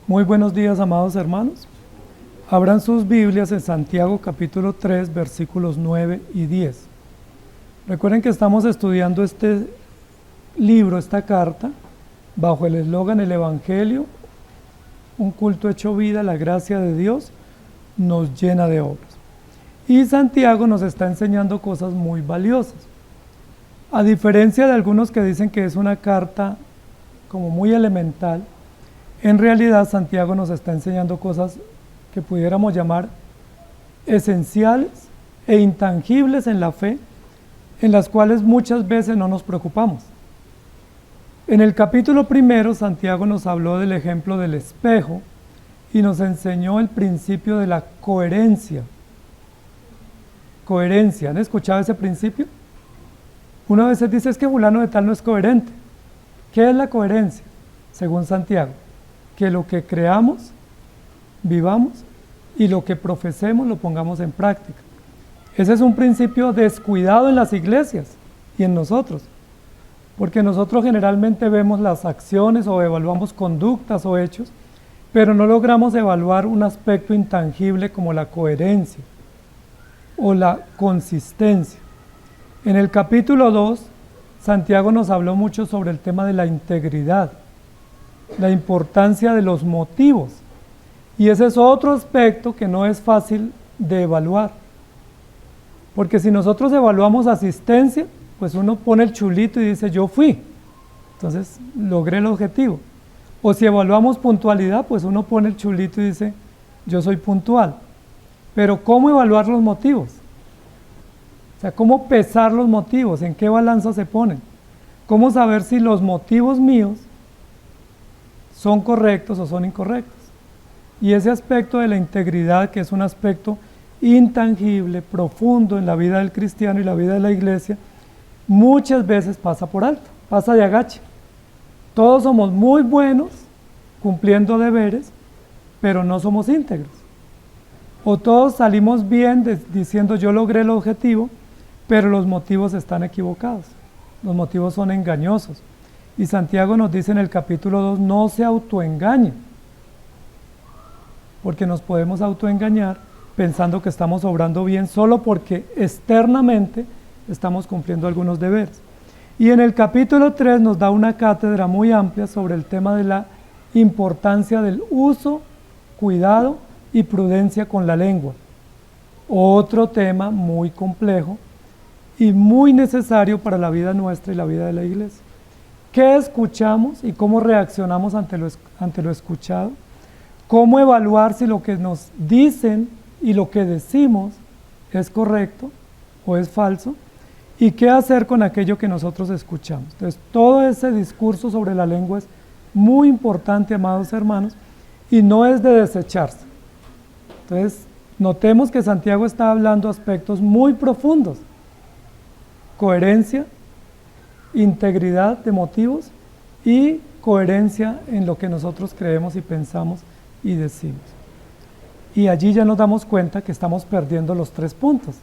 Muy buenos días, amados hermanos. Abran sus Biblias en Santiago capítulo 3, versículos 9 y 10. Recuerden que estamos estudiando este libro, esta carta, bajo el eslogan El Evangelio, un culto hecho vida, la gracia de Dios nos llena de obras. Y Santiago nos está enseñando cosas muy valiosas. A diferencia de algunos que dicen que es una carta como muy elemental, en realidad Santiago nos está enseñando cosas que pudiéramos llamar esenciales e intangibles en la fe, en las cuales muchas veces no nos preocupamos. En el capítulo primero, Santiago nos habló del ejemplo del espejo y nos enseñó el principio de la coherencia. Coherencia, ¿han escuchado ese principio? Uno a veces dice, es que fulano de tal no es coherente. ¿Qué es la coherencia? Según Santiago, que lo que creamos, vivamos, y lo que profesemos lo pongamos en práctica. Ese es un principio descuidado en las iglesias y en nosotros, porque nosotros generalmente vemos las acciones o evaluamos conductas o hechos, pero no logramos evaluar un aspecto intangible como la coherencia o la consistencia. En el capítulo 2, Santiago nos habló mucho sobre el tema de la integridad, la importancia de los motivos, y ese es otro aspecto que no es fácil de evaluar, porque si nosotros evaluamos asistencia, pues uno pone el chulito y dice yo fui, entonces logré el objetivo. O si evaluamos puntualidad, pues uno pone el chulito y dice yo soy puntual. Pero ¿cómo evaluar los motivos? O sea, ¿cómo pesar los motivos? ¿En qué balanza se ponen? ¿Cómo saber si los motivos míos son correctos o son incorrectos? Y ese aspecto de la integridad, que es un aspecto intangible, profundo en la vida del cristiano y la vida de la iglesia, muchas veces pasa por alto, pasa de agache. Todos somos muy buenos cumpliendo deberes, pero no somos íntegros. O todos salimos bien diciendo yo logré el objetivo, pero los motivos están equivocados. Los motivos son engañosos. Y Santiago nos dice en el capítulo 2, no se autoengañen, porque nos podemos autoengañar pensando que estamos obrando bien solo porque externamente estamos cumpliendo algunos deberes. Y en el capítulo 3 nos da una cátedra muy amplia sobre el tema de la importancia del uso, cuidado y prudencia con la lengua. Otro tema muy complejo y muy necesario para la vida nuestra y la vida de la iglesia. ¿Qué escuchamos y cómo reaccionamos ante lo escuchado? ¿Cómo evaluar si lo que nos dicen y lo que decimos es correcto o es falso? ¿Y qué hacer con aquello que nosotros escuchamos? Entonces, todo ese discurso sobre la lengua es muy importante, amados hermanos, y no es de desecharse. Entonces, notemos que Santiago está hablando aspectos muy profundos: coherencia, integridad de motivos y coherencia en lo que nosotros creemos y pensamos y decimos. Y allí ya nos damos cuenta que estamos perdiendo los 3 puntos.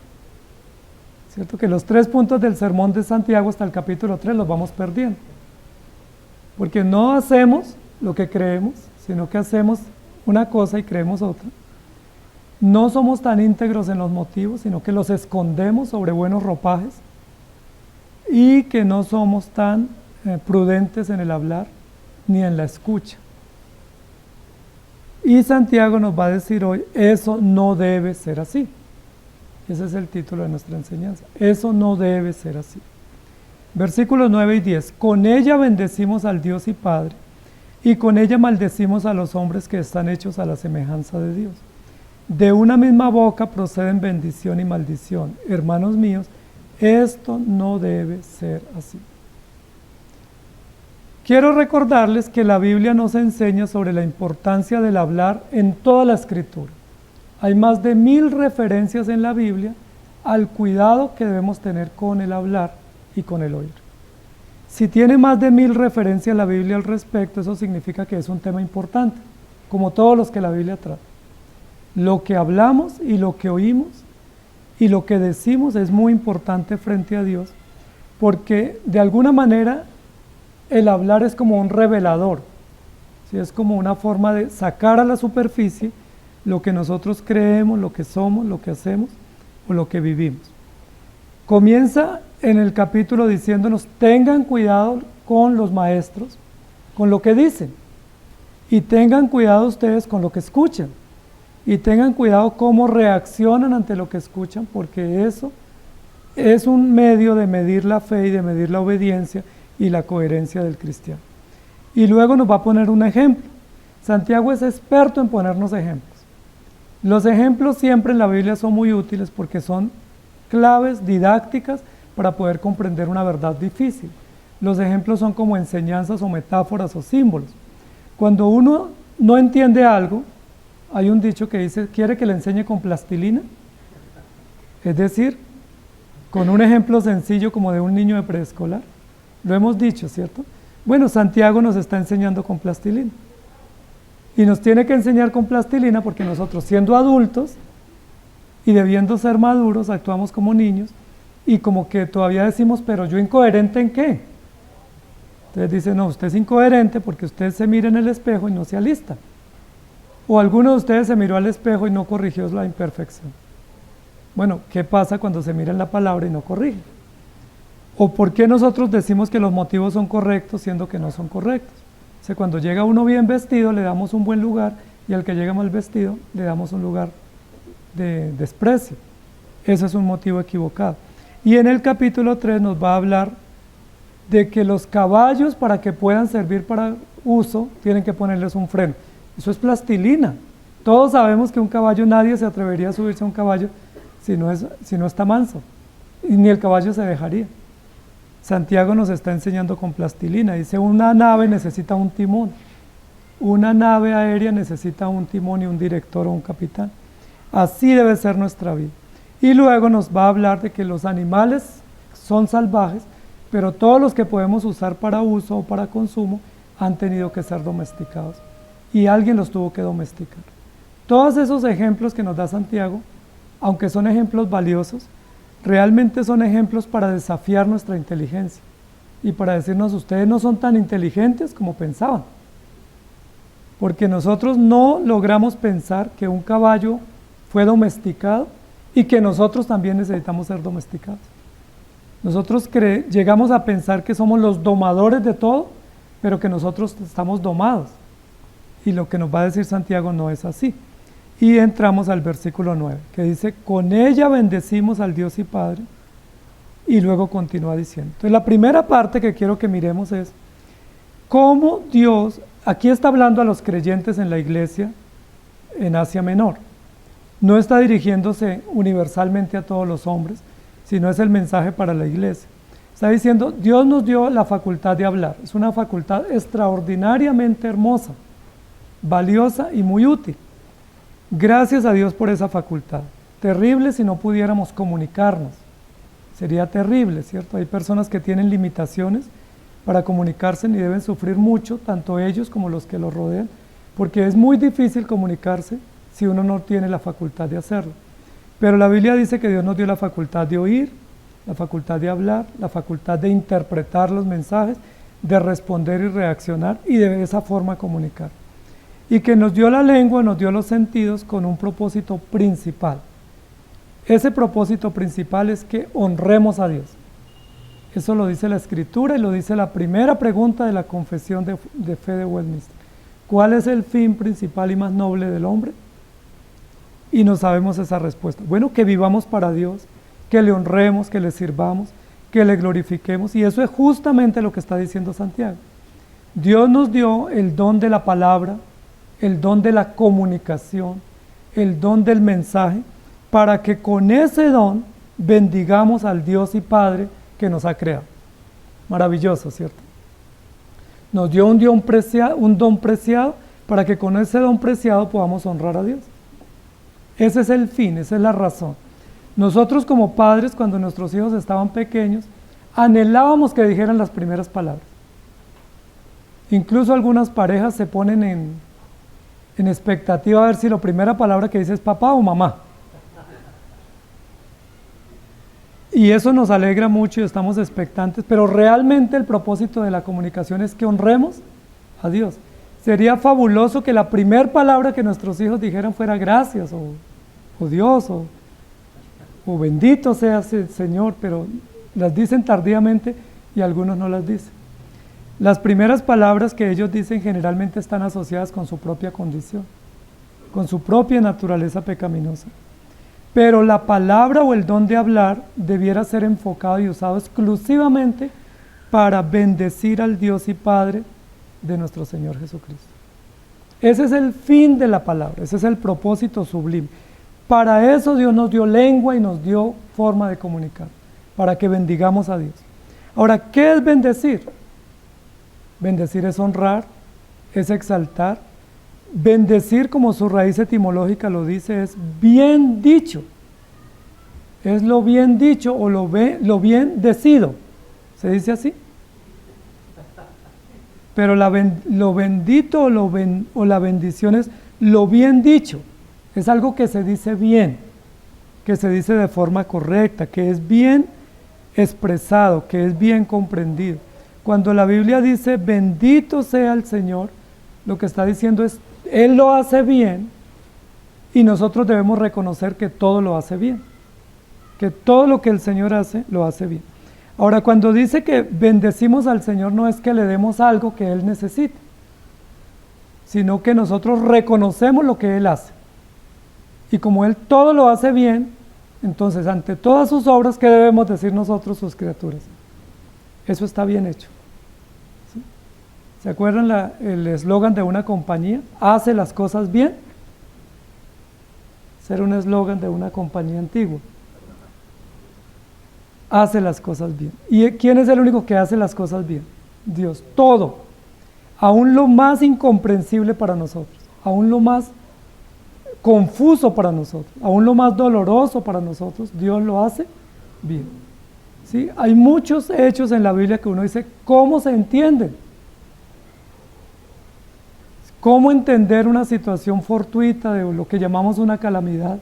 ¿Cierto? Que los 3 puntos del sermón de Santiago hasta el capítulo 3 los vamos perdiendo. Porque no hacemos lo que creemos, sino que hacemos una cosa y creemos otra. No somos tan íntegros en los motivos, sino que los escondemos sobre buenos ropajes. Y que no somos tan prudentes en el hablar ni en la escucha. Y Santiago nos va a decir hoy, eso no debe ser así. Ese es el título de nuestra enseñanza. Eso no debe ser así. Versículos 9 y 10. Con ella bendecimos al Dios y Padre, y con ella maldecimos a los hombres que están hechos a la semejanza de Dios. De una misma boca proceden bendición y maldición. Hermanos míos, esto no debe ser así. Quiero recordarles que la Biblia nos enseña sobre la importancia del hablar en toda la Escritura. Hay más de 1000 referencias en la Biblia al cuidado que debemos tener con el hablar y con el oír. Si tiene más de 1000 referencias la Biblia al respecto, eso significa que es un tema importante, como todos los que la Biblia trata. Lo que hablamos y lo que oímos y lo que decimos es muy importante frente a Dios, porque de alguna manera el hablar es como un revelador. ¿sí? Es como una forma de sacar a la superficie lo que nosotros creemos, lo que somos, lo que hacemos o lo que vivimos. Comienza en el capítulo diciéndonos, tengan cuidado con los maestros, con lo que dicen, y tengan cuidado ustedes con lo que escuchan, y tengan cuidado cómo reaccionan ante lo que escuchan, porque eso es un medio de medir la fe y de medir la obediencia y la coherencia del cristiano. Y luego nos va a poner un ejemplo. Santiago es experto en ponernos ejemplos. Los ejemplos siempre en la Biblia son muy útiles porque son claves didácticas para poder comprender una verdad difícil. Los ejemplos son como enseñanzas o metáforas o símbolos. Cuando uno no entiende algo, hay un dicho que dice, ¿quiere que le enseñe con plastilina? Es decir, con un ejemplo sencillo como de un niño de preescolar. Lo hemos dicho, ¿cierto? Bueno, Santiago nos está enseñando con plastilina. Y nos tiene que enseñar con plastilina porque nosotros, siendo adultos y debiendo ser maduros, actuamos como niños y como que todavía decimos, pero ¿yo incoherente en qué? Entonces dice, no, usted es incoherente porque usted se mira en el espejo y no se alista. O alguno de ustedes se miró al espejo y no corrigió la imperfección. Bueno, ¿qué pasa cuando se mira en la palabra y no corrige? ¿O por qué nosotros decimos que los motivos son correctos siendo que no son correctos? O sea, cuando llega uno bien vestido le damos un buen lugar y al que llega mal vestido le damos un lugar de desprecio. Ese es un motivo equivocado. Y en el capítulo 3 nos va a hablar de que los caballos, para que puedan servir para uso, tienen que ponerles un freno. Eso es plastilina. Todos sabemos que un caballo, nadie se atrevería a subirse a un caballo si no está manso, y ni el caballo se dejaría. Santiago nos está enseñando con plastilina. Dice, una nave necesita un timón, una nave aérea necesita un timón y un director o un capitán. Así debe ser nuestra vida. Y luego nos va a hablar de que los animales son salvajes, pero todos los que podemos usar para uso o para consumo han tenido que ser domesticados. Y alguien los tuvo que domesticar. Todos esos ejemplos que nos da Santiago, aunque son ejemplos valiosos, realmente son ejemplos para desafiar nuestra inteligencia y para decirnos, ustedes no son tan inteligentes como pensaban. Porque nosotros no logramos pensar que un caballo fue domesticado y que nosotros también necesitamos ser domesticados. Nosotros llegamos a pensar que somos los domadores de todo, pero que nosotros estamos domados. Y lo que nos va a decir Santiago no es así. Y entramos al versículo 9, que dice, con ella bendecimos al Dios y Padre, y luego continúa diciendo. Entonces la primera parte que quiero que miremos es, cómo Dios, aquí está hablando a los creyentes en la iglesia en Asia Menor, no está dirigiéndose universalmente a todos los hombres, sino es el mensaje para la iglesia. Está diciendo, Dios nos dio la facultad de hablar, es una facultad extraordinariamente hermosa, valiosa y muy útil. Gracias a Dios por esa facultad. Terrible si no pudiéramos comunicarnos. Sería terrible, ¿cierto? Hay personas que tienen limitaciones para comunicarse y deben sufrir mucho, tanto ellos como los que los rodean, porque es muy difícil comunicarse si uno no tiene la facultad de hacerlo. Pero la Biblia dice que Dios nos dio la facultad de oír, la facultad de hablar, la facultad de interpretar los mensajes, de responder y reaccionar y de esa forma comunicar. Y que nos dio la lengua, nos dio los sentidos con un propósito principal. Ese propósito principal es que honremos a Dios. Eso lo dice la Escritura y lo dice la primera pregunta de la confesión de fe de Westminster. ¿Cuál es el fin principal y más noble del hombre? Y no sabemos esa respuesta. Bueno, que vivamos para Dios, que le honremos, que le sirvamos, que le glorifiquemos. Y eso es justamente lo que está diciendo Santiago. Dios nos dio el don de la palabra, el don de la comunicación, el don del mensaje, para que con ese don bendigamos al Dios y Padre que nos ha creado. Maravilloso, ¿cierto? Nos dio un don preciado para que con ese don preciado podamos honrar a Dios. Ese es el fin, esa es la razón. Nosotros como padres, cuando nuestros hijos estaban pequeños, anhelábamos que dijeran las primeras palabras. Incluso algunas parejas se ponen en expectativa a ver si la primera palabra que dice es papá o mamá. Y eso nos alegra mucho y estamos expectantes, pero realmente el propósito de la comunicación es que honremos a Dios. Sería fabuloso que la primera palabra que nuestros hijos dijeran fuera gracias o Dios o bendito sea el Señor, pero las dicen tardíamente y algunos no las dicen. Las primeras palabras que ellos dicen generalmente están asociadas con su propia condición, con su propia naturaleza pecaminosa. Pero la palabra o el don de hablar debiera ser enfocado y usado exclusivamente para bendecir al Dios y Padre de nuestro Señor Jesucristo. Ese es el fin de la palabra, ese es el propósito sublime. Para eso Dios nos dio lengua y nos dio forma de comunicar, para que bendigamos a Dios. Ahora, ¿qué es bendecir? Bendecir es honrar, es exaltar. Bendecir, como su raíz etimológica lo dice, es bien dicho. Es lo bien dicho o lo bien decido. ¿Se dice así? Pero lo bendito o la bendición es lo bien dicho. Es algo que se dice bien, que se dice de forma correcta, que es bien expresado, que es bien comprendido. Cuando la Biblia dice bendito sea el Señor, lo que está diciendo es Él lo hace bien y nosotros debemos reconocer que todo lo hace bien, que todo lo que el Señor hace, lo hace bien. Ahora, cuando dice que bendecimos al Señor, no es que le demos algo que Él necesite, sino que nosotros reconocemos lo que Él hace. Y como Él todo lo hace bien, entonces ante todas sus obras, ¿qué debemos decir nosotros, sus criaturas? Eso está bien hecho. ¿Sí? ¿Se acuerdan el eslogan de una compañía? ¿Hace las cosas bien? Ese era un eslogan de una compañía antigua. Hace las cosas bien. ¿Y quién es el único que hace las cosas bien? Dios. Todo. Aún lo más incomprensible para nosotros. Aún lo más confuso para nosotros. Aún lo más doloroso para nosotros. Dios lo hace bien. ¿Sí? Hay muchos hechos en la Biblia que uno dice, ¿cómo se entienden? ¿Cómo entender una situación fortuita de lo que llamamos una calamidad?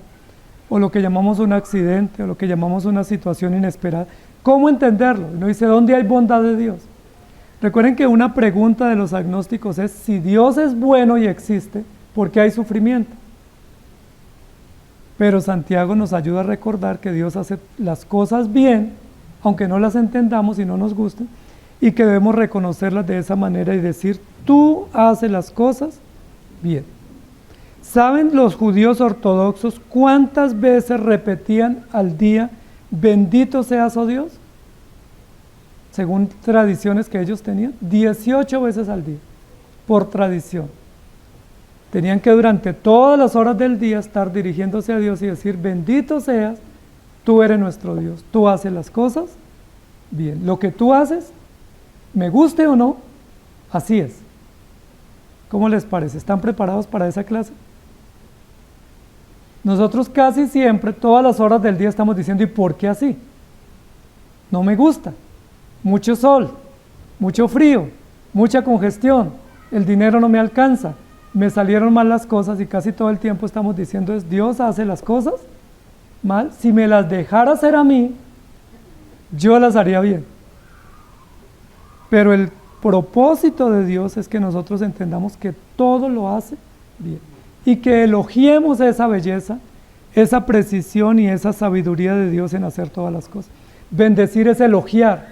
O lo que llamamos un accidente, o lo que llamamos una situación inesperada. ¿Cómo entenderlo? Uno dice, ¿dónde hay bondad de Dios? Recuerden que una pregunta de los agnósticos es, si Dios es bueno y existe, ¿por qué hay sufrimiento? Pero Santiago nos ayuda a recordar que Dios hace las cosas bien, aunque no las entendamos y no nos gusten, y que debemos reconocerlas de esa manera y decir, tú haces las cosas bien. ¿Saben los judíos ortodoxos cuántas veces repetían al día, bendito seas, oh Dios? Según tradiciones que ellos tenían, 18 veces al día, por tradición. Tenían que durante todas las horas del día estar dirigiéndose a Dios y decir, bendito seas, tú eres nuestro Dios, tú haces las cosas bien. Lo que tú haces, me guste o no, así es. ¿Cómo les parece? ¿Están preparados para esa clase? Nosotros casi siempre, todas las horas del día estamos diciendo, ¿y por qué así? No me gusta, mucho sol, mucho frío, mucha congestión, el dinero no me alcanza, me salieron mal las cosas y casi todo el tiempo estamos diciendo, es Dios hace las cosas mal, si me las dejara hacer a mí, yo las haría bien. Pero el propósito de Dios es que nosotros entendamos que todo lo hace bien. Y que elogiemos esa belleza, esa precisión y esa sabiduría de Dios en hacer todas las cosas. Bendecir es elogiar,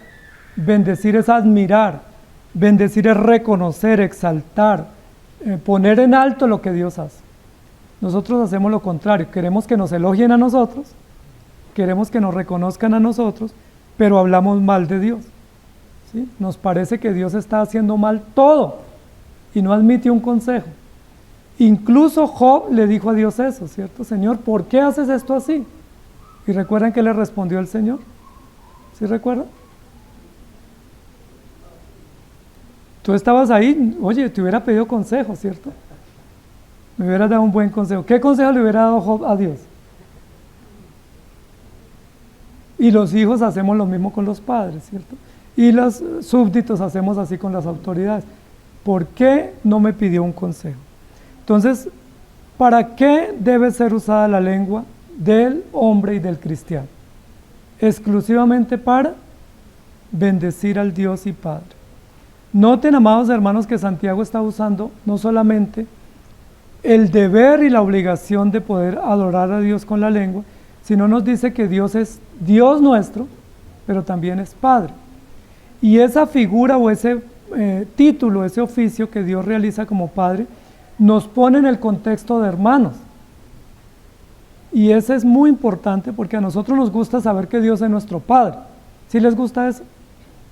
bendecir es admirar, bendecir es reconocer, exaltar, poner en alto lo que Dios hace. Nosotros hacemos lo contrario, queremos que nos elogien a nosotros, queremos que nos reconozcan a nosotros, pero hablamos mal de Dios. ¿Sí? Nos parece que Dios está haciendo mal todo y no admite un consejo. Incluso Job le dijo a Dios eso, ¿cierto? Señor, ¿por qué haces esto así? Y recuerdan que le respondió el Señor. ¿Sí recuerdan? Tú estabas ahí, oye, te hubiera pedido consejo, ¿cierto? Me hubieras dado un buen consejo. ¿Qué consejo le hubiera dado Job a Dios? Y los hijos hacemos lo mismo con los padres, ¿cierto? Y los súbditos hacemos así con las autoridades. ¿Por qué no me pidió un consejo? Entonces, ¿para qué debe ser usada la lengua del hombre y del cristiano? Exclusivamente para bendecir al Dios y Padre. Noten, amados hermanos, que Santiago está usando no solamente el deber y la obligación de poder adorar a Dios con la lengua, sino nos dice que Dios es Dios nuestro, pero también es Padre. Y esa figura o ese título, ese oficio que Dios realiza como Padre, nos pone en el contexto de hermanos. Y ese es muy importante porque a nosotros nos gusta saber que Dios es nuestro Padre. ¿Sí les gusta eso?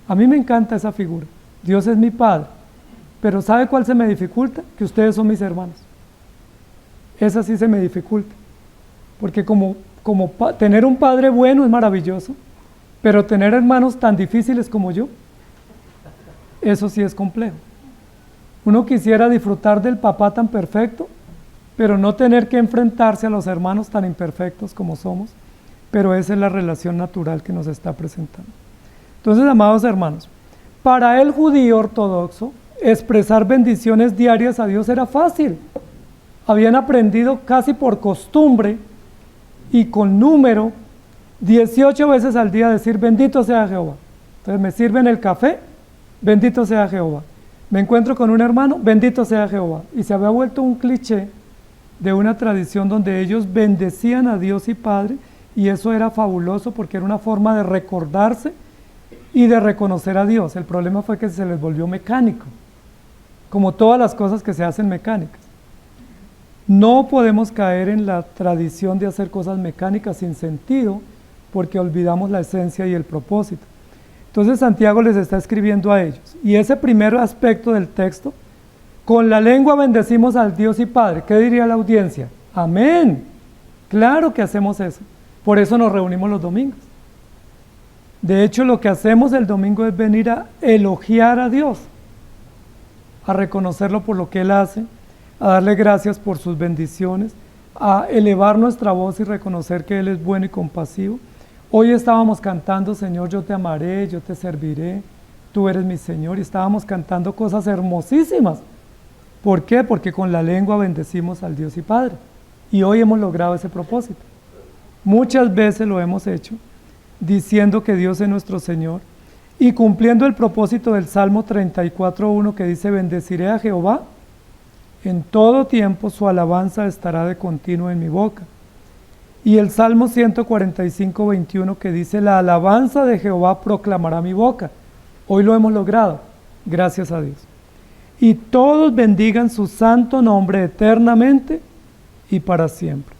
A mí me encanta esa figura. Dios es mi Padre. Pero ¿sabe cuál se me dificulta? Que ustedes son mis hermanos. Esa sí se me dificulta. Porque tener un padre bueno es maravilloso, pero tener hermanos tan difíciles como yo, eso sí es complejo. Uno quisiera disfrutar del papá tan perfecto, pero no tener que enfrentarse a los hermanos tan imperfectos como somos, pero esa es la relación natural que nos está presentando. Entonces, amados hermanos, para el judío ortodoxo, expresar bendiciones diarias a Dios era fácil. Habían aprendido casi por costumbre y con número 18 veces al día decir bendito sea Jehová. Entonces me sirven el café, bendito sea Jehová. Me encuentro con un hermano, bendito sea Jehová. Y se había vuelto un cliché de una tradición donde ellos bendecían a Dios y Padre, y eso era fabuloso porque era una forma de recordarse y de reconocer a Dios. El problema fue que se les volvió mecánico, como todas las cosas que se hacen mecánicas. No podemos caer en la tradición de hacer cosas mecánicas sin sentido, porque olvidamos la esencia y el propósito. Entonces Santiago les está escribiendo a ellos. Y ese primer aspecto del texto, con la lengua bendecimos al Dios y Padre. ¿Qué diría la audiencia? Amén. Claro que hacemos eso. Por eso nos reunimos los domingos. De hecho, lo que hacemos el domingo es venir a elogiar a Dios, a reconocerlo por lo que Él hace, a darle gracias por sus bendiciones, a elevar nuestra voz y reconocer que Él es bueno y compasivo. Hoy estábamos cantando, Señor, yo te amaré, yo te serviré, tú eres mi Señor, y estábamos cantando cosas hermosísimas. ¿Por qué? Porque con la lengua bendecimos al Dios y Padre. Y hoy hemos logrado ese propósito. Muchas veces lo hemos hecho, diciendo que Dios es nuestro Señor, y cumpliendo el propósito del Salmo 34:1 que dice, bendeciré a Jehová, en todo tiempo su alabanza estará de continuo en mi boca. Y el Salmo 145:21 que dice, la alabanza de Jehová proclamará mi boca. Hoy lo hemos logrado, gracias a Dios. Y todos bendigan su santo nombre eternamente y para siempre.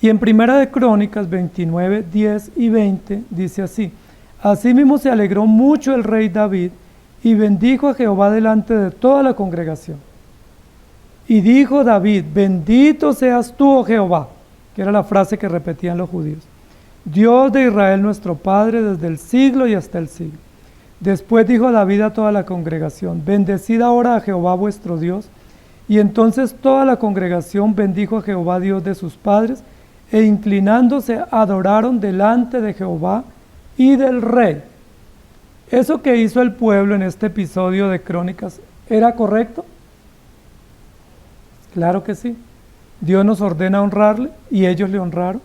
Y en Primera de Crónicas 29, 10 y 20 dice así, asimismo se alegró mucho el rey David y bendijo a Jehová delante de toda la congregación. Y dijo David, bendito seas tú, oh Jehová, que era la frase que repetían los judíos, Dios de Israel nuestro Padre desde el siglo y hasta el siglo. Después dijo David a toda la congregación, bendecid ahora a Jehová vuestro Dios. Y entonces toda la congregación bendijo a Jehová Dios de sus padres, e inclinándose adoraron delante de Jehová y del rey. ¿Eso que hizo el pueblo en este episodio de Crónicas era correcto? Claro que sí. Dios nos ordena honrarle y ellos le honraron.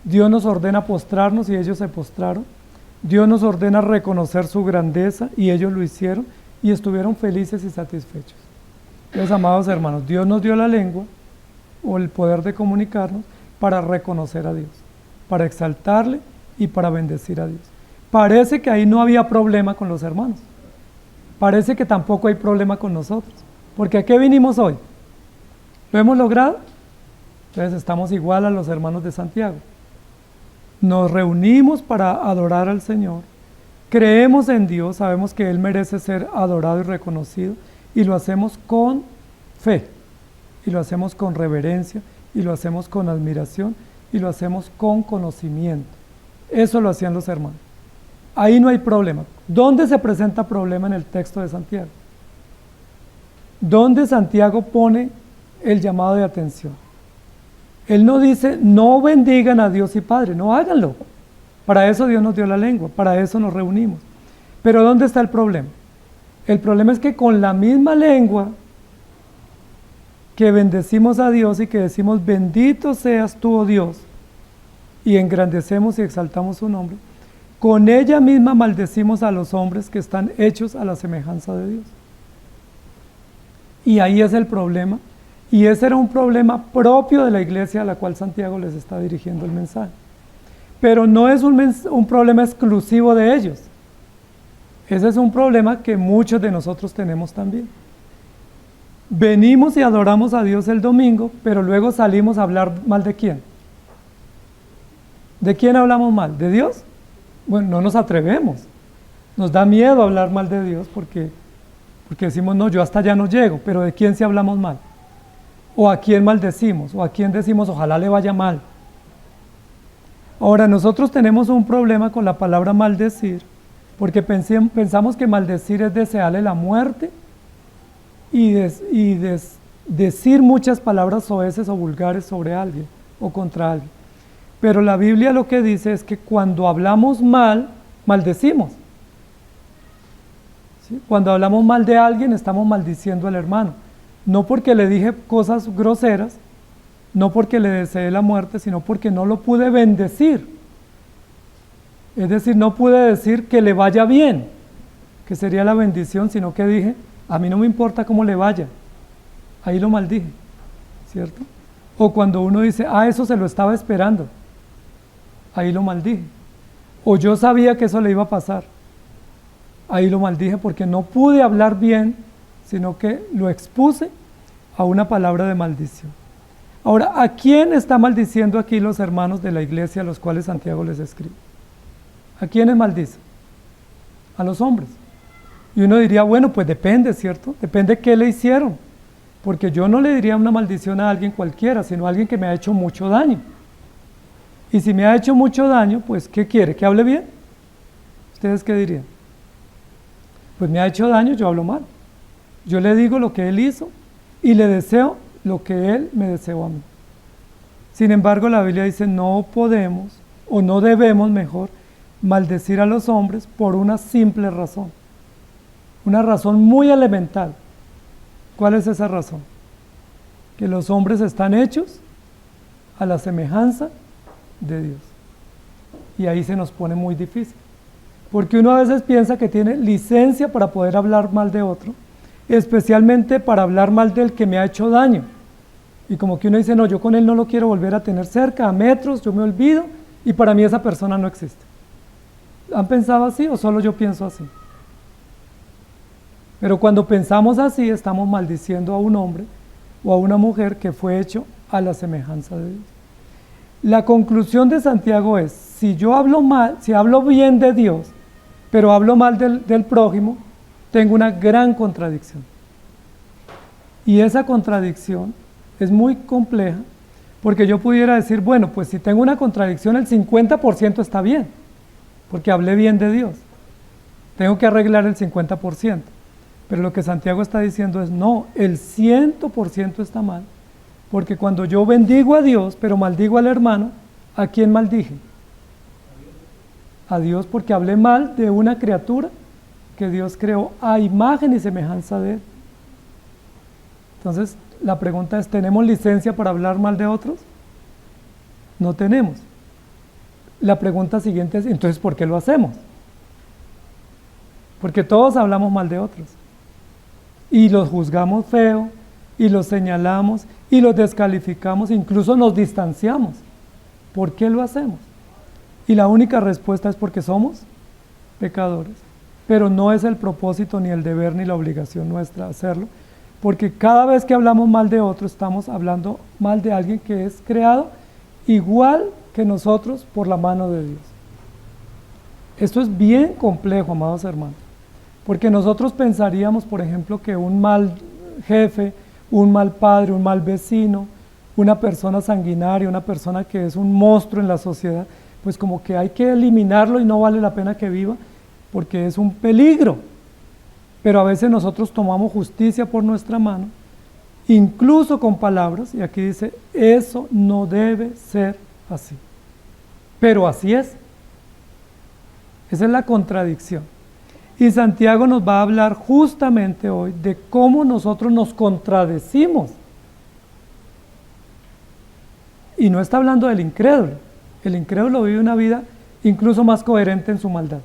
Dios nos ordena postrarnos y ellos se postraron. Dios nos ordena reconocer su grandeza y ellos lo hicieron y estuvieron felices y satisfechos. Entonces, amados hermanos, Dios nos dio la lengua o el poder de comunicarnos para reconocer a Dios, para exaltarle y para bendecir a Dios. Parece que ahí no había problema con los hermanos. Parece que tampoco hay problema con nosotros. Porque ¿a qué vinimos hoy? ¿Lo hemos logrado? Entonces estamos igual a los hermanos de Santiago. Nos reunimos para adorar al Señor. Creemos en Dios, sabemos que Él merece ser adorado y reconocido. Y lo hacemos con fe. Y lo hacemos con reverencia. Y lo hacemos con admiración. Y lo hacemos con conocimiento. Eso lo hacían los hermanos. Ahí no hay problema. ¿Dónde se presenta problema en el texto de Santiago? ¿Dónde Santiago pone el llamado de atención? Él no dice, no bendigan a Dios y Padre, no háganlo. Para eso Dios nos dio la lengua, para eso nos reunimos. Pero ¿dónde está el problema? El problema es que con la misma lengua que bendecimos a Dios y que decimos, bendito seas tú, oh Dios, y engrandecemos y exaltamos su nombre, con ella misma maldecimos a los hombres que están hechos a la semejanza de Dios. Y ahí es el problema. Y ese era un problema propio de la iglesia a la cual Santiago les está dirigiendo el mensaje. Pero no es un problema exclusivo de ellos. Ese es un problema que muchos de nosotros tenemos también. Venimos y adoramos a Dios el domingo, pero luego salimos a hablar mal de ¿quién? ¿De quién hablamos mal? ¿De Dios? Bueno, no nos atrevemos. Nos da miedo hablar mal de Dios porque decimos, no, yo hasta allá no llego, pero ¿de quién sí hablamos mal? ¿O a quién maldecimos? ¿O a quién decimos, ojalá le vaya mal? Ahora, nosotros tenemos un problema con la palabra maldecir, porque pensamos que maldecir es desearle la muerte y decir muchas palabras soeces o vulgares sobre alguien o contra alguien. Pero la Biblia lo que dice es que cuando hablamos mal, maldecimos. ¿Sí? Cuando hablamos mal de alguien, estamos maldiciendo al hermano. No porque le dije cosas groseras, no porque le deseé la muerte, sino porque no lo pude bendecir. Es decir, no pude decir que le vaya bien, que sería la bendición, sino que dije, a mí no me importa cómo le vaya. Ahí lo maldije, ¿cierto? O cuando uno dice, eso se lo estaba esperando. Ahí lo maldije. O yo sabía que eso le iba a pasar. Ahí lo maldije porque no pude hablar bien, sino que lo expuse a una palabra de maldición. Ahora, ¿a quién está maldiciendo aquí los hermanos de la iglesia a los cuales Santiago les escribe? ¿A quiénes maldice? A los hombres. Y uno diría, bueno, pues depende, ¿cierto? Depende qué le hicieron. Porque yo no le diría una maldición a alguien cualquiera, sino a alguien que me ha hecho mucho daño. Y si me ha hecho mucho daño, pues ¿qué quiere? ¿Que hable bien? ¿Ustedes qué dirían? Pues me ha hecho daño, yo hablo mal. Yo le digo lo que él hizo y le deseo lo que él me deseó a mí. Sin embargo, la Biblia dice, no podemos, o no debemos mejor, maldecir a los hombres por una simple razón. Una razón muy elemental. ¿Cuál es esa razón? Que los hombres están hechos a la semejanza de Dios. Y ahí se nos pone muy difícil. Porque uno a veces piensa que tiene licencia para poder hablar mal de otro, especialmente para hablar mal del que me ha hecho daño. Y como que uno dice, no, yo con él no lo quiero volver a tener cerca, a metros, yo me olvido, y para mí esa persona no existe. ¿Han pensado así o solo yo pienso así? Pero cuando pensamos así, estamos maldiciendo a un hombre o a una mujer que fue hecho a la semejanza de Dios. La conclusión de Santiago es, si yo hablo mal, si hablo bien de Dios, pero hablo mal del prójimo, tengo una gran contradicción. Y esa contradicción es muy compleja, porque yo pudiera decir, bueno, pues si tengo una contradicción, el 50% está bien, porque hablé bien de Dios. Tengo que arreglar el 50%. Pero lo que Santiago está diciendo es, no, el 100% está mal, porque cuando yo bendigo a Dios, pero maldigo al hermano, ¿a quién maldije? A Dios, porque hablé mal de una criatura que Dios creó a imagen y semejanza de Él. Entonces, la pregunta es, ¿tenemos licencia para hablar mal de otros? No tenemos. La pregunta siguiente es, entonces, ¿por qué lo hacemos? Porque todos hablamos mal de otros. Y los juzgamos feo, y los señalamos, y los descalificamos, incluso nos distanciamos. ¿Por qué lo hacemos? Y la única respuesta es porque somos pecadores. Pero no es el propósito, ni el deber, ni la obligación nuestra hacerlo, porque cada vez que hablamos mal de otro, estamos hablando mal de alguien que es creado igual que nosotros por la mano de Dios. Esto es bien complejo, amados hermanos, porque nosotros pensaríamos, por ejemplo, que un mal jefe, un mal padre, un mal vecino, una persona sanguinaria, una persona que es un monstruo en la sociedad, pues como que hay que eliminarlo y no vale la pena que viva, porque es un peligro. Pero a veces nosotros tomamos justicia por nuestra mano, incluso con palabras, y aquí dice, eso no debe ser así. Pero así es. Esa es la contradicción. Y Santiago nos va a hablar justamente hoy de cómo nosotros nos contradecimos. Y no está hablando del incrédulo. El incrédulo vive una vida incluso más coherente en su maldad.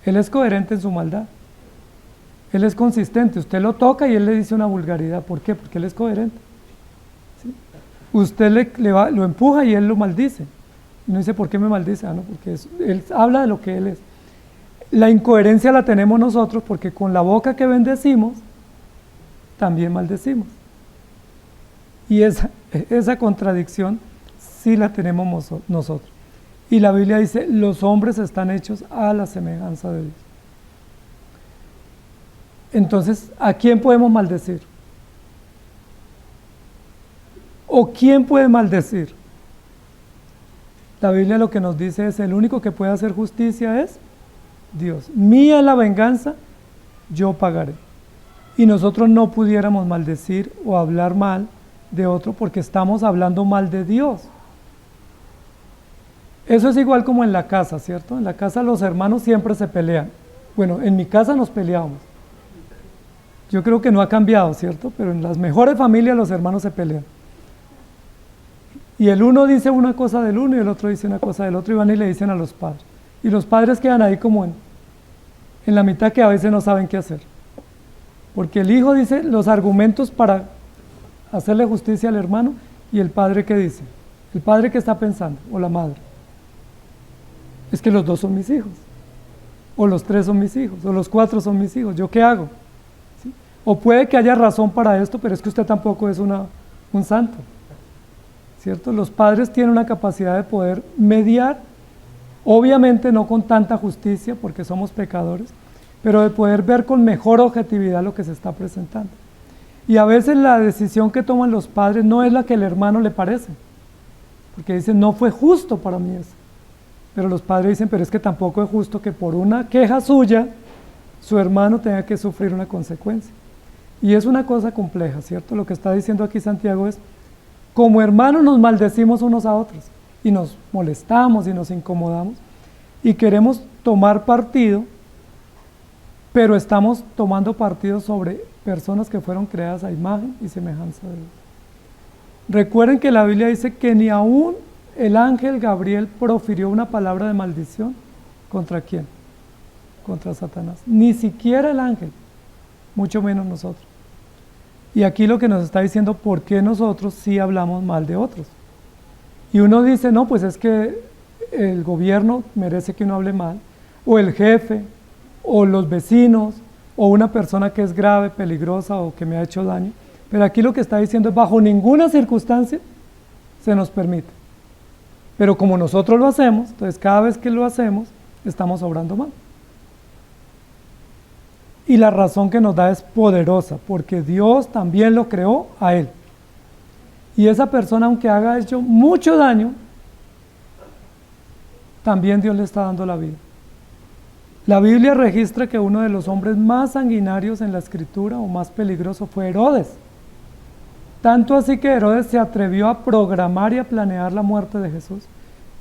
Él es coherente en su maldad. Él es consistente. Usted lo toca y él le dice una vulgaridad. ¿Por qué? Porque él es coherente. ¿Sí? Usted lo empuja y él lo maldice. Y no dice, ¿por qué me maldice? No, porque él habla de lo que él es. La incoherencia la tenemos nosotros porque con la boca que bendecimos, también maldecimos. Y esa contradicción sí la tenemos nosotros. Y la Biblia dice, los hombres están hechos a la semejanza de Dios. Entonces, ¿a quién podemos maldecir? ¿O quién puede maldecir? La Biblia lo que nos dice es, el único que puede hacer justicia es Dios. Mía es la venganza, yo pagaré. Y nosotros no pudiéramos maldecir o hablar mal de otro porque estamos hablando mal de Dios. Eso es igual como en la casa, ¿cierto? En la casa los hermanos siempre se pelean. Bueno, en mi casa nos peleábamos. Yo creo que no ha cambiado, ¿cierto? Pero en las mejores familias los hermanos se pelean. Y el uno dice una cosa del uno y el otro dice una cosa del otro y van y le dicen a los padres. Y los padres quedan ahí como en la mitad que a veces no saben qué hacer. Porque el hijo dice los argumentos para hacerle justicia al hermano y el padre ¿qué dice? El padre ¿qué está pensando? O la madre. Es que los dos son mis hijos. O los tres son mis hijos. O los cuatro son mis hijos. ¿Yo qué hago? ¿Sí? O puede que haya razón para esto, pero es que usted tampoco es un santo. ¿Cierto? Los padres tienen una capacidad de poder mediar, obviamente no con tanta justicia porque somos pecadores, pero de poder ver con mejor objetividad lo que se está presentando. Y a veces la decisión que toman los padres no es la que el hermano le parece, porque dicen, no fue justo para mí eso. Pero los padres dicen, pero es que tampoco es justo que por una queja suya, su hermano tenga que sufrir una consecuencia. Y es una cosa compleja, ¿cierto? Lo que está diciendo aquí Santiago es, como hermanos nos maldecimos unos a otros, y nos molestamos y nos incomodamos, y queremos tomar partido, pero estamos tomando partido sobre personas que fueron creadas a imagen y semejanza de Dios. Recuerden que la Biblia dice que ni aún el ángel Gabriel profirió una palabra de maldición. ¿Contra quién? Contra Satanás. Ni siquiera el ángel, mucho menos nosotros. Y aquí lo que nos está diciendo, ¿por qué nosotros sí hablamos mal de otros? Y uno dice, no, pues es que el gobierno merece que uno hable mal, o el jefe, o los vecinos, o una persona que es grave, peligrosa, o que me ha hecho daño. Pero aquí lo que está diciendo es, bajo ninguna circunstancia se nos permite. Pero como nosotros lo hacemos, entonces cada vez que lo hacemos, estamos obrando mal. Y la razón que nos da es poderosa, porque Dios también lo creó a él. Y esa persona, aunque haya hecho mucho daño, también Dios le está dando la vida. La Biblia registra que uno de los hombres más sanguinarios en la escritura, o más peligroso, fue Herodes. Tanto así que Herodes se atrevió a programar y a planear la muerte de Jesús.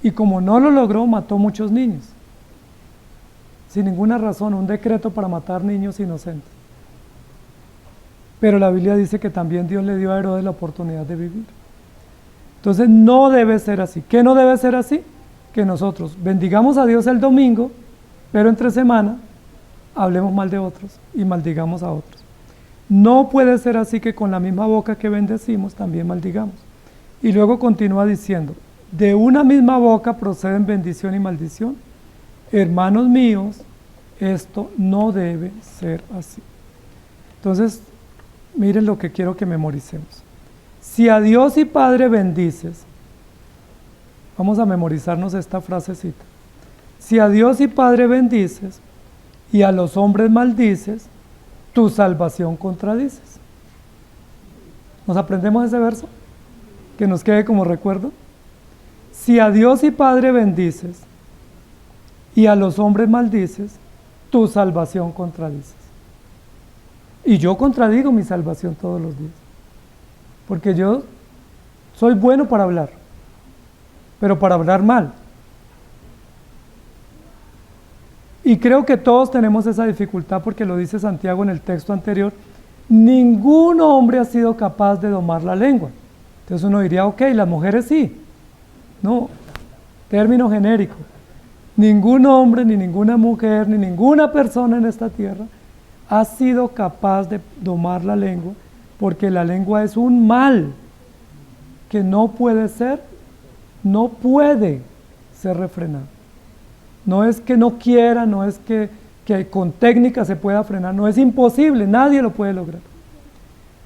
Y como no lo logró, mató muchos niños. Sin ninguna razón, un decreto para matar niños inocentes. Pero la Biblia dice que también Dios le dio a Herodes la oportunidad de vivir. Entonces no debe ser así. ¿Qué no debe ser así? Que nosotros bendigamos a Dios el domingo, pero entre semana hablemos mal de otros y maldigamos a otros. No puede ser así que con la misma boca que bendecimos también maldigamos. Y luego continúa diciendo, de una misma boca proceden bendición y maldición. Hermanos míos, esto no debe ser así. Entonces, miren lo que quiero que memoricemos. Si a Dios y Padre bendices, vamos a memorizarnos esta frasecita. Si a Dios y Padre bendices y a los hombres maldices, tu salvación contradices. ¿Nos aprendemos ese verso? Que nos quede como recuerdo. Si a Dios y Padre bendices y a los hombres maldices, tu salvación contradices. Y yo contradigo mi salvación todos los días, porque yo soy bueno para hablar, pero para hablar mal. Y creo que todos tenemos esa dificultad porque lo dice Santiago en el texto anterior, ningún hombre ha sido capaz de domar la lengua. Entonces uno diría, ok, las mujeres sí. No, término genérico. Ningún hombre, ni ninguna mujer, ni ninguna persona en esta tierra ha sido capaz de domar la lengua, porque la lengua es un mal que no puede ser refrenado. No es que no quiera, no es que con técnica se pueda frenar, no, es imposible, nadie lo puede lograr.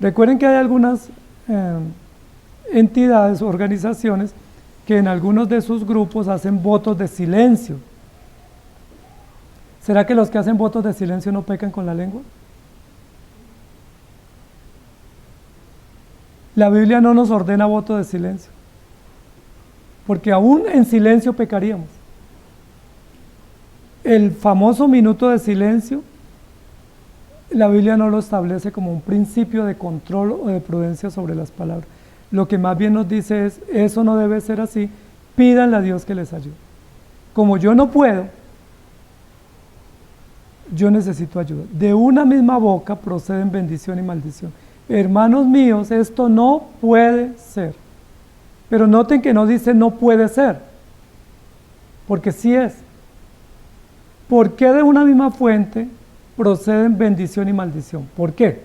Recuerden que hay algunas entidades, organizaciones, que en algunos de sus grupos hacen votos de silencio. ¿Será que los que hacen votos de silencio no pecan con la lengua? La Biblia no nos ordena voto de silencio, porque aún en silencio pecaríamos. El famoso minuto de silencio, la Biblia no lo establece como un principio de control o de prudencia sobre las palabras. Lo que más bien nos dice es, eso no debe ser así, pídanle a Dios que les ayude. Como yo no puedo, yo necesito ayuda. De una misma boca proceden bendición y maldición. Hermanos míos, esto no puede ser. Pero noten que no dice no puede ser, porque sí es. ¿Por qué de una misma fuente proceden bendición y maldición? ¿Por qué?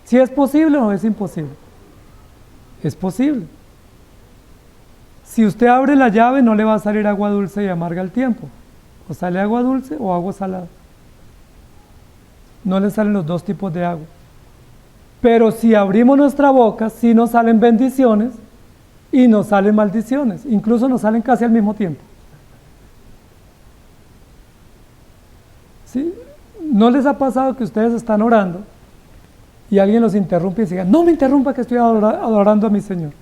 ¿Si es posible o no es imposible? Es posible. Si usted abre la llave, no le va a salir agua dulce y amarga al tiempo. O sale agua dulce o agua salada. No le salen los dos tipos de agua. Pero si abrimos nuestra boca, sí nos salen bendiciones y nos salen maldiciones. Incluso nos salen casi al mismo tiempo. ¿Sí? ¿No les ha pasado que ustedes están orando y alguien los interrumpe y dice, no me interrumpa que estoy adorando a mi Señor?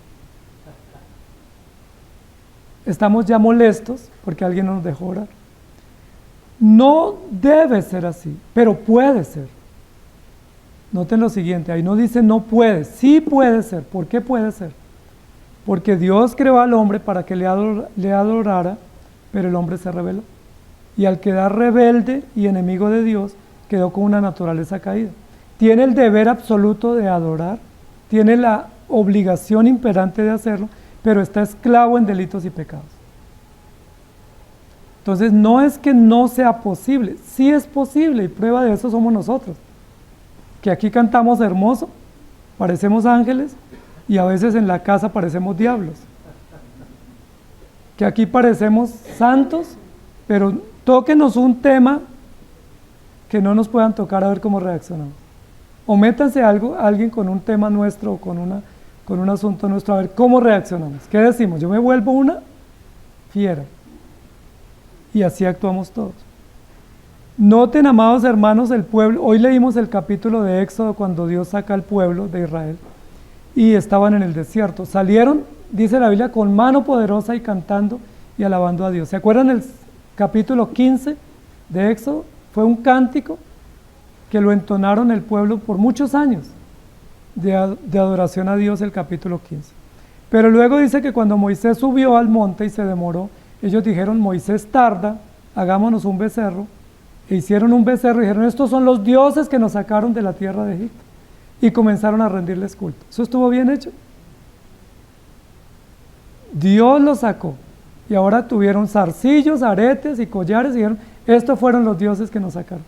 Estamos ya molestos porque alguien nos dejó orar. No debe ser así, pero puede ser. Noten lo siguiente, ahí no dice no puede, sí puede ser. ¿Por qué puede ser? Porque Dios creó al hombre para que le adorara, pero el hombre se rebeló. Y al quedar rebelde y enemigo de Dios, quedó con una naturaleza caída. Tiene el deber absoluto de adorar, tiene la obligación imperante de hacerlo, pero está esclavo en delitos y pecados. Entonces no es que no sea posible, sí es posible, y prueba de eso somos nosotros. Que aquí cantamos hermoso, parecemos ángeles, y a veces en la casa parecemos diablos. Que aquí parecemos santos, pero tóquenos un tema que no nos puedan tocar a ver cómo reaccionamos. O métanse alguien con un tema nuestro o con un asunto nuestro a ver cómo reaccionamos. ¿Qué decimos? Yo me vuelvo una fiera. Y así actuamos todos. Noten, amados hermanos, el pueblo. Hoy leímos el capítulo de Éxodo cuando Dios saca al pueblo de Israel y estaban en el desierto. Salieron, dice la Biblia, con mano poderosa y cantando y alabando a Dios. ¿Se acuerdan el capítulo 15 de Éxodo? Fue un cántico que lo entonaron el pueblo por muchos años de adoración a Dios, el capítulo 15. Pero luego dice que cuando Moisés subió al monte y se demoró, ellos dijeron, Moisés tarda, hagámonos un becerro. E hicieron un becerro y dijeron, estos son los dioses que nos sacaron de la tierra de Egipto. Y comenzaron a rendirles culto. ¿Eso estuvo bien hecho? Dios los sacó. Y ahora tuvieron zarcillos, aretes y collares y dijeron, estos fueron los dioses que nos sacaron.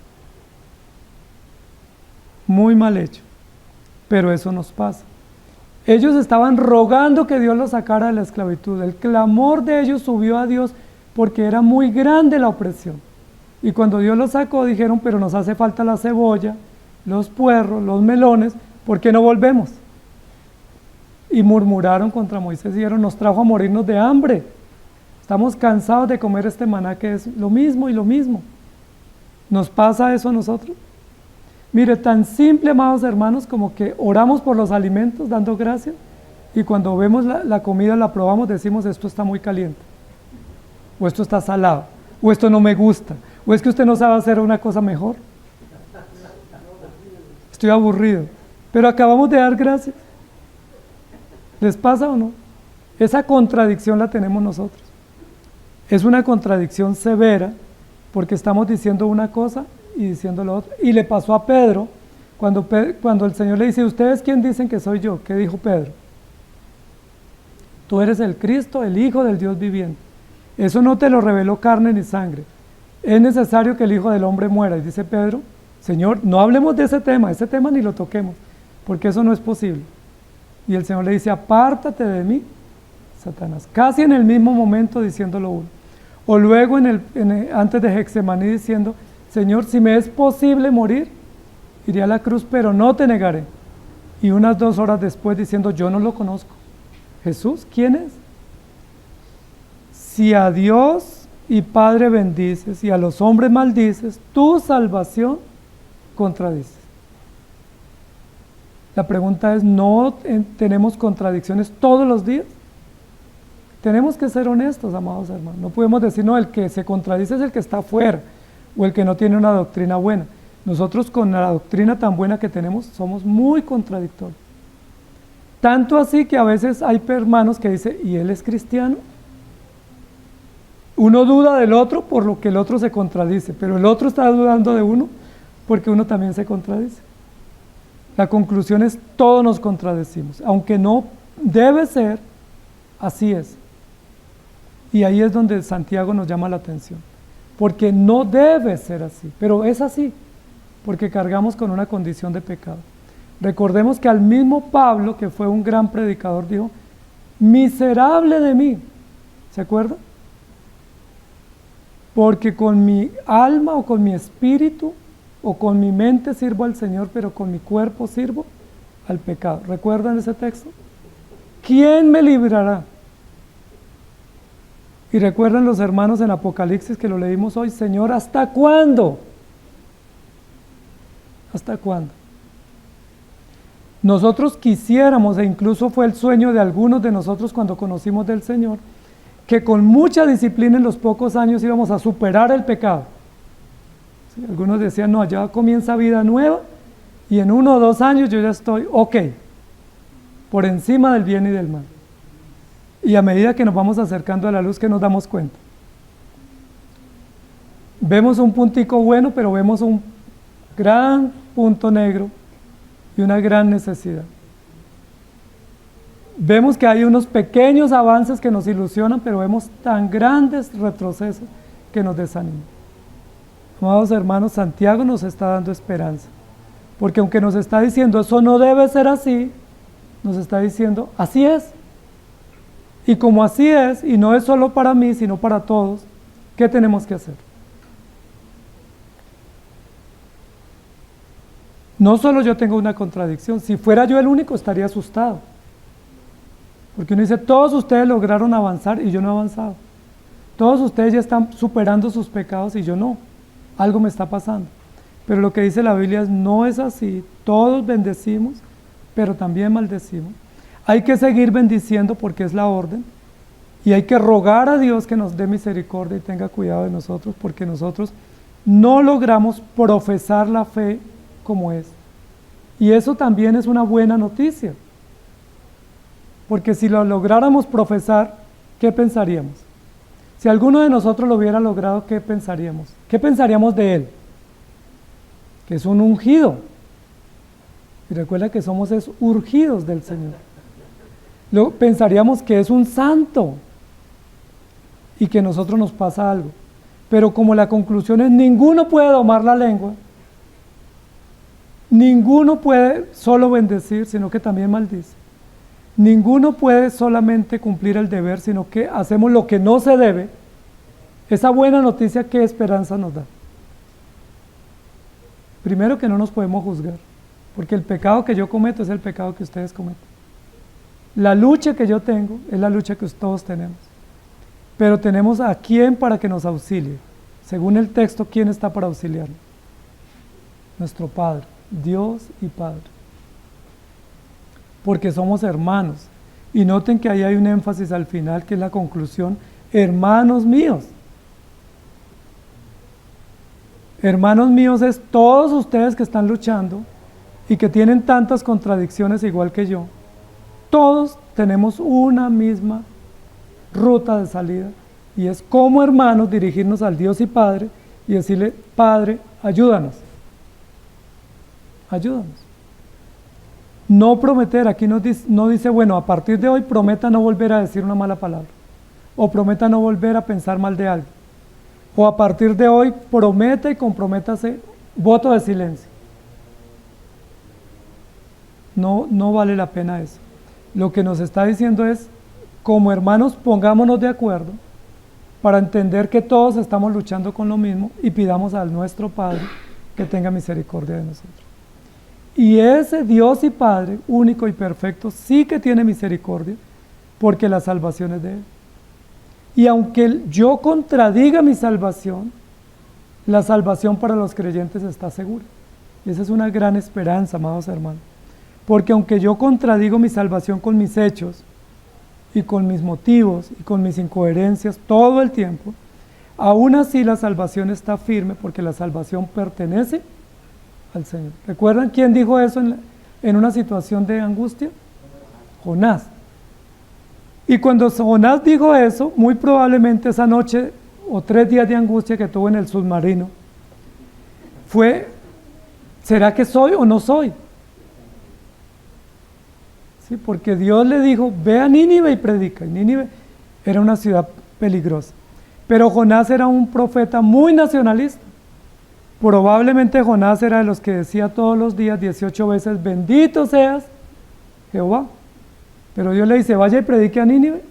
Muy mal hecho. Pero eso nos pasa. Ellos estaban rogando que Dios los sacara de la esclavitud. El clamor de ellos subió a Dios porque era muy grande la opresión. Y cuando Dios los sacó, dijeron, pero nos hace falta la cebolla, los puerros, los melones, ¿por qué no volvemos? Y murmuraron contra Moisés y dijeron, nos trajo a morirnos de hambre. Estamos cansados de comer este maná que es lo mismo y lo mismo. ¿Nos pasa eso a nosotros? Mire, tan simple, amados hermanos, como que oramos por los alimentos dando gracias y cuando vemos la comida, la probamos, decimos, esto está muy caliente, o esto está salado, o esto no me gusta, o es que usted no sabe hacer una cosa mejor. Estoy aburrido, pero acabamos de dar gracias. ¿Les pasa o no? Esa contradicción la tenemos nosotros. Es una contradicción severa porque estamos diciendo una cosa y diciendo lo otro. Y le pasó a Pedro cuando el Señor le dice, ¿ustedes quién dicen que soy yo? ¿Qué dijo Pedro? Tú eres el Cristo, el Hijo del Dios viviente. Eso no te lo reveló carne ni sangre. Es necesario que el Hijo del Hombre muera. Y dice Pedro, Señor, no hablemos de ese tema ni lo toquemos, porque eso no es posible. Y el Señor le dice, apártate de mí, Satanás. Casi en el mismo momento diciéndolo uno. O luego antes de Getsemaní diciendo, Señor, si me es posible morir, iré a la cruz, pero no te negaré. Y unas 2 horas después diciendo, yo no lo conozco. Jesús, ¿quién es? Si a Dios y Padre bendices y a los hombres maldices, tu salvación contradices. La pregunta es, ¿no tenemos contradicciones todos los días? Tenemos que ser honestos, amados hermanos. No podemos decir, no, el que se contradice es el que está afuera o el que no tiene una doctrina buena. Nosotros con la doctrina tan buena que tenemos somos muy contradictorios. Tanto así que a veces hay hermanos que dicen, ¿y él es cristiano? Uno duda del otro por lo que el otro se contradice, pero el otro está dudando de uno porque uno también se contradice. La conclusión es, todos nos contradecimos, aunque no debe ser, así es. Y ahí es donde Santiago nos llama la atención, porque no debe ser así, pero es así, porque cargamos con una condición de pecado. Recordemos que al mismo Pablo, que fue un gran predicador, dijo, miserable de mí, ¿se acuerda? Porque con mi alma o con mi espíritu o con mi mente sirvo al Señor, pero con mi cuerpo sirvo al pecado. ¿Recuerdan ese texto? ¿Quién me librará? Y recuerdan los hermanos en Apocalipsis que lo leímos hoy, Señor, ¿hasta cuándo? ¿Hasta cuándo? Nosotros quisiéramos, e incluso fue el sueño de algunos de nosotros cuando conocimos del Señor, que con mucha disciplina en los pocos años íbamos a superar el pecado. ¿Sí? Algunos decían, no, ya comienza vida nueva y en 1 o 2 años yo ya estoy ok, por encima del bien y del mal. Y a medida que nos vamos acercando a la luz, que nos damos cuenta. Vemos un puntico bueno, pero vemos un gran punto negro y una gran necesidad. Vemos que hay unos pequeños avances que nos ilusionan, pero vemos tan grandes retrocesos que nos desaniman. Amados hermanos, Santiago nos está dando esperanza, porque aunque nos está diciendo eso no debe ser así, nos está diciendo así es. Y como así es, y no es solo para mí, sino para todos, ¿qué tenemos que hacer? No solo yo tengo una contradicción, si fuera yo el único estaría asustado. Porque uno dice, todos ustedes lograron avanzar y yo no he avanzado. Todos ustedes ya están superando sus pecados y yo no. Algo me está pasando. Pero lo que dice la Biblia es, no es así. Todos bendecimos, pero también maldecimos. Hay que seguir bendiciendo porque es la orden. Y hay que rogar a Dios que nos dé misericordia y tenga cuidado de nosotros, porque nosotros no logramos profesar la fe como es. Y eso también es una buena noticia. Porque si lo lográramos profesar, ¿qué pensaríamos? Si alguno de nosotros lo hubiera logrado, ¿qué pensaríamos? ¿Qué pensaríamos de él? Que es un ungido. Y recuerda que somos urgidos del Señor. Pensaríamos que es un santo y que a nosotros nos pasa algo. Pero como la conclusión es, ninguno puede domar la lengua, ninguno puede solo bendecir, sino que también maldice. Ninguno puede solamente cumplir el deber, sino que hacemos lo que no se debe. Esa buena noticia, ¿qué esperanza nos da? Primero, que no nos podemos juzgar, porque el pecado que yo cometo es el pecado que ustedes cometen. La lucha que yo tengo es la lucha que todos tenemos. Pero tenemos a quién para que nos auxilie. Según el texto, ¿quién está para auxiliarnos? Nuestro Padre, Dios y Padre. Porque somos hermanos. Y noten que ahí hay un énfasis al final, que es la conclusión, hermanos míos. Hermanos míos es todos ustedes que están luchando y que tienen tantas contradicciones igual que yo. Todos tenemos una misma ruta de salida, y es como hermanos dirigirnos al Dios y Padre y decirle, Padre, ayúdanos. Ayúdanos. No prometer, aquí no dice, bueno, a partir de hoy prometa no volver a decir una mala palabra, o prometa no volver a pensar mal de alguien. O a partir de hoy prometa y comprométase voto de silencio. No vale la pena eso. Lo que nos está diciendo es, como hermanos, pongámonos de acuerdo para entender que todos estamos luchando con lo mismo y pidamos al nuestro Padre que tenga misericordia de nosotros. Y ese Dios y Padre, único y perfecto, sí que tiene misericordia, porque la salvación es de Él. Y aunque yo contradiga mi salvación, la salvación para los creyentes está segura. Y esa es una gran esperanza, amados hermanos. Porque aunque yo contradigo mi salvación con mis hechos, y con mis motivos, y con mis incoherencias todo el tiempo, aún así la salvación está firme, porque la salvación pertenece al Señor. ¿Recuerdan quién dijo eso en una situación de angustia? Jonás. Y cuando Jonás dijo eso, muy probablemente esa noche o 3 días de angustia que tuvo en el submarino, fue, ¿será que soy o no soy? Sí, porque Dios le dijo, ve a Nínive y predica. Y Nínive era una ciudad peligrosa. Pero Jonás era un profeta muy nacionalista. Probablemente Jonás era de los que decía todos los días 18 veces, bendito seas Jehová. Pero Dios le dice, vaya y predique a Nínive,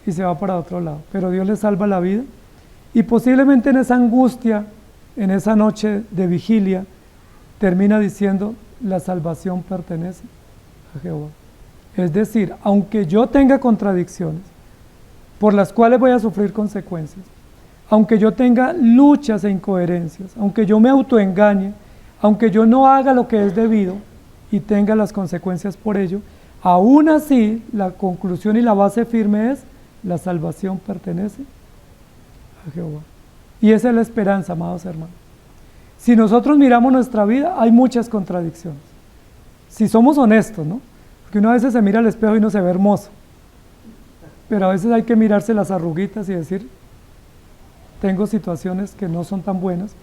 y se va para otro lado. Pero Dios le salva la vida. Y posiblemente en esa angustia, en esa noche de vigilia, termina diciendo, la salvación pertenece a Jehová. Es decir, aunque yo tenga contradicciones, por las cuales voy a sufrir consecuencias, aunque yo tenga luchas e incoherencias, aunque yo me autoengañe, aunque yo no haga lo que es debido y tenga las consecuencias por ello, aún así la conclusión y la base firme es, la salvación pertenece a Jehová. Y esa es la esperanza, amados hermanos. Si nosotros miramos nuestra vida, hay muchas contradicciones. Si somos honestos, ¿no? Porque uno a veces se mira al espejo y no se ve hermoso. Pero a veces hay que mirarse las arruguitas y decir, tengo situaciones que no son tan buenas.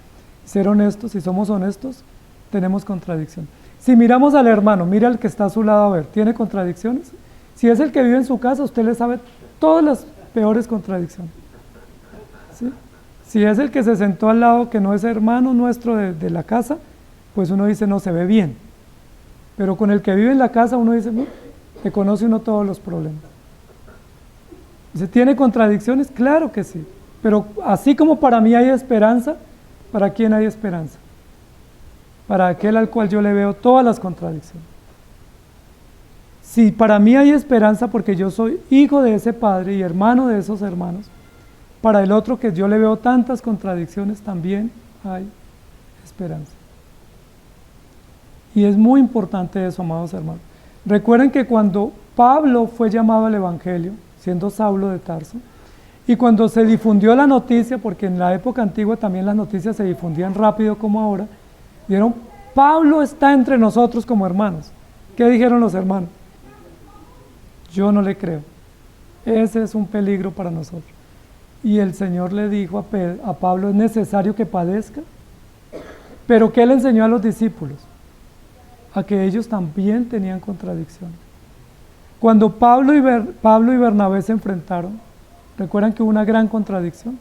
Ser honestos, si somos honestos, tenemos contradicción. Si miramos al hermano, mira al que está a su lado, a ver, ¿tiene contradicciones? Si es el que vive en su casa, usted le sabe todas las peores contradicciones. ¿Sí? Si es el que se sentó al lado, que no es hermano nuestro de la casa, pues uno dice, no, se ve bien. Pero con el que vive en la casa, uno dice, que conoce uno todos los problemas. ¿Se tiene contradicciones? Claro que sí. Pero así como para mí hay esperanza, ¿para quién hay esperanza? Para aquel al cual yo le veo todas las contradicciones. Si para mí hay esperanza porque yo soy hijo de ese padre y hermano de esos hermanos, para el otro que yo le veo tantas contradicciones también hay esperanza. Y es muy importante eso, amados hermanos. Recuerden que cuando Pablo fue llamado al Evangelio, siendo Saulo de Tarso, y cuando se difundió la noticia, porque en la época antigua también las noticias se difundían rápido como ahora, dijeron, Pablo está entre nosotros como hermanos. ¿Qué dijeron los hermanos? Yo no le creo. Ese es un peligro para nosotros. Y el Señor le dijo a Pablo, es necesario que padezca. Pero ¿qué le enseñó a los discípulos? A que ellos también tenían contradicciones. Cuando Pablo y Bernabé se enfrentaron, recuerdan que hubo una gran contradicción,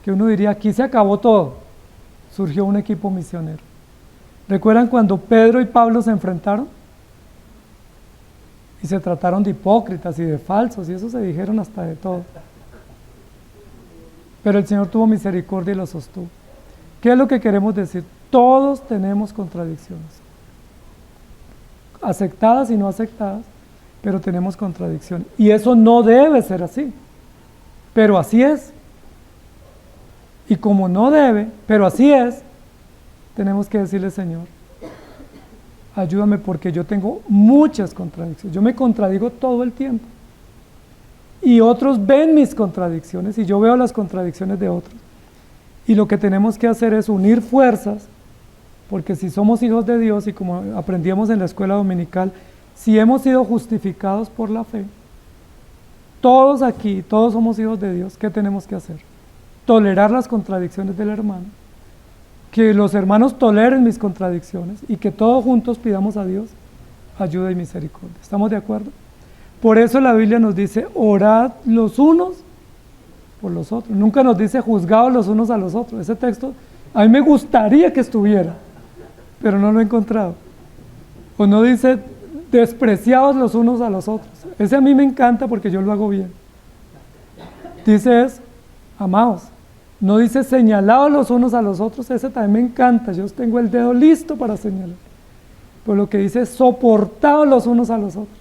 que uno diría, aquí se acabó todo, surgió un equipo misionero. ¿Recuerdan cuando Pedro y Pablo se enfrentaron? Y se trataron de hipócritas y de falsos, y eso se dijeron hasta de todo. Pero el Señor tuvo misericordia y los sostuvo. ¿Qué es lo que queremos decir? Todos tenemos contradicciones, aceptadas y no aceptadas, pero tenemos contradicción. Y eso no debe ser así, pero así es. Y como no debe, pero así es, tenemos que decirle, Señor, ayúdame porque yo tengo muchas contradicciones. Yo me contradigo todo el tiempo. Y otros ven mis contradicciones y yo veo las contradicciones de otros. Y lo que tenemos que hacer es unir fuerzas, porque si somos hijos de Dios y como aprendíamos en la escuela dominical, si hemos sido justificados por la fe, todos aquí, todos somos hijos de Dios, ¿qué tenemos que hacer? Tolerar las contradicciones del hermano, que los hermanos toleren mis contradicciones y que todos juntos pidamos a Dios ayuda y misericordia. ¿Estamos de acuerdo? Por eso la Biblia nos dice, orad los unos por los otros. Nunca nos dice juzgados los unos a los otros. Ese texto a mí me gustaría que estuviera, pero no lo he encontrado. O no dice despreciados los unos a los otros. Ese a mí me encanta porque yo lo hago bien. Dice es, amados. No dice señalados los unos a los otros. Ese también me encanta. Yo tengo el dedo listo para señalar. Pero lo que dice es soportados los unos a los otros.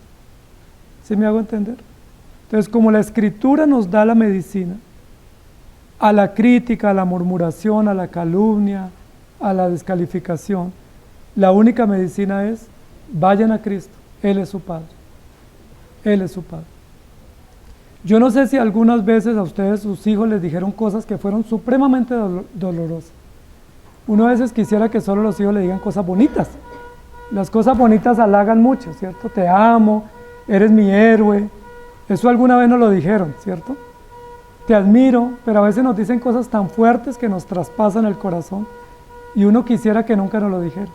¿Sí me hago entender? Entonces, como la Escritura nos da la medicina a la crítica, a la murmuración, a la calumnia, a la descalificación, la única medicina es vayan a Cristo. Él es su Padre. Él es su Padre. Yo no sé si algunas veces a ustedes, sus hijos, les dijeron cosas que fueron supremamente dolorosas. Uno a veces quisiera que solo los hijos le digan cosas bonitas. Las cosas bonitas halagan mucho, ¿cierto? Te amo, eres mi héroe. Eso alguna vez nos lo dijeron, ¿cierto? Te admiro, pero a veces nos dicen cosas tan fuertes que nos traspasan el corazón y uno quisiera que nunca nos lo dijeran.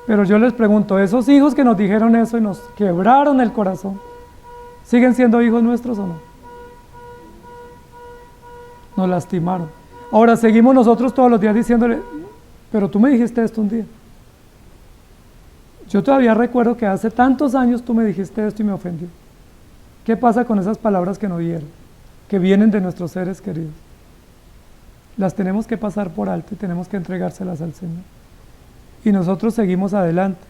Pero yo les pregunto, esos hijos que nos dijeron eso y nos quebraron el corazón, ¿siguen siendo hijos nuestros o no? Nos lastimaron. Ahora seguimos nosotros todos los días diciéndole, pero tú me dijiste esto un día. Yo todavía recuerdo que hace tantos años tú me dijiste esto y me ofendió. ¿Qué pasa con esas palabras que no dieron, que vienen de nuestros seres queridos? Las tenemos que pasar por alto y tenemos que entregárselas al Señor. Y nosotros seguimos adelante.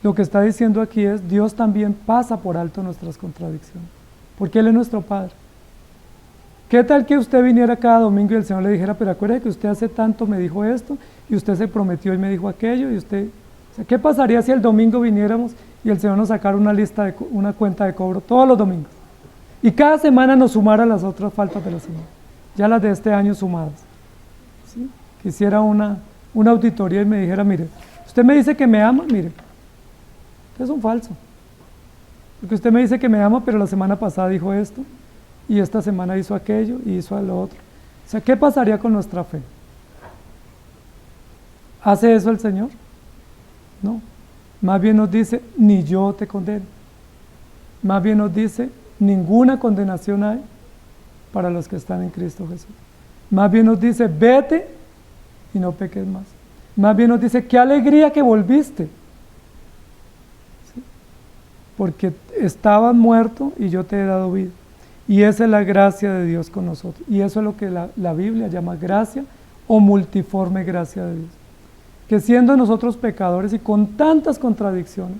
Lo que está diciendo aquí es, Dios también pasa por alto nuestras contradicciones, porque Él es nuestro Padre. ¿Qué tal que usted viniera cada domingo y el Señor le dijera, pero acuérdate que usted hace tanto me dijo esto, y usted se prometió y me dijo aquello, y usted... O sea, ¿qué pasaría si el domingo viniéramos y el Señor nos sacara una cuenta de cobro todos los domingos? Y cada semana nos sumara las otras faltas de la semana, ya las de este año sumadas. ¿Sí? Quisiera una auditoría y me dijera, mire, usted me dice que me ama, mire, usted es un falso. Porque usted me dice que me ama, pero la semana pasada dijo esto, y esta semana hizo aquello, y hizo lo otro. O sea, ¿qué pasaría con nuestra fe? ¿Hace eso el Señor? No, más bien nos dice, ni yo te condeno. Más bien nos dice, ninguna condenación hay para los que están en Cristo Jesús. Más bien nos dice, vete y no peques más. Más bien nos dice, qué alegría que volviste. ¿Sí? Porque estabas muerto y yo te he dado vida. Y esa es la gracia de Dios con nosotros. Y eso es lo que la Biblia llama gracia o multiforme gracia de Dios. Que siendo nosotros pecadores y con tantas contradicciones,